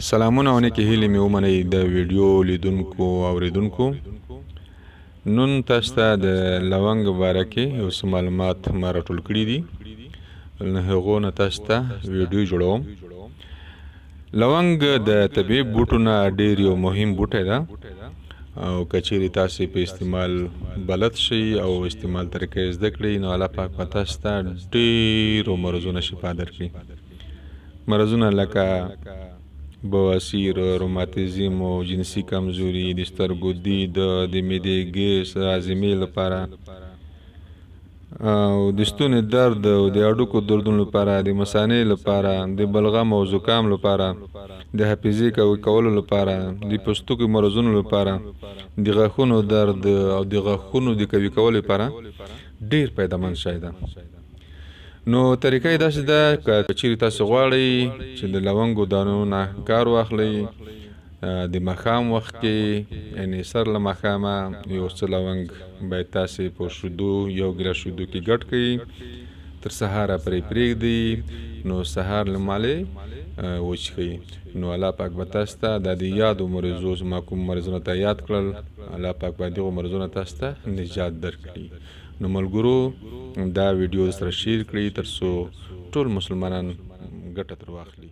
سلامونه او نیکی هیلې مې ومنئ د ویډیو لیدونکو او اوریدونکو. نن تاسو ته د لونګ باره کې یو څه معلومات ما راټول کړي دي، له هغو نه تاسو ته ویډیو جوړوم. لونګ د طبیعي بوټو نه ډېر یو مهم بوټی ده او که چیرې تاسې په استعمال بلد شئ او استعمال طریقه یې زده کړئ، نو الله پاک به تاسو ته ډېرو مرضونو شفا درکړي. مرضونه لکه بواسیر، روماتیزم او جنسي کمزوري، د سترګو دید، د معدې ګیس، هاضمې لپاره او د ستوني درد او د هډوکو دردونو لپاره، د مثانې لپاره، د بلغم او زکام لپاره، د حافظې قوي کولو لپاره، د پوستکي مرضونو لپاره، د غاښونو درد او د غاښونو د قوي کولو لپاره ډېر پیدامند شی ده. نو طریقه یې داسې ده، که چیرې تاسو غواړئ چې د لونګو دانو نه کار واخلئ، د ماښام وخت کې یعنې سر له ماښامه یو څه لونګ باید تاسې په شیدو، یو ګیلاس شیدو کې ګډ کړئ، تر سهاره پرې پرېږدئ، نو سهار لمالې وڅښئ. نو الله پاک به تاسو ته د یادو مرضو، زما کوم مرضونه ته یاد کړل، الله پاک به دغو مرضونه تاسو ته نجات درکړي. نو ملګرو دا ویډیو سره شیر کړئ تر څو ټول مسلمانان ګټه تر واخلي.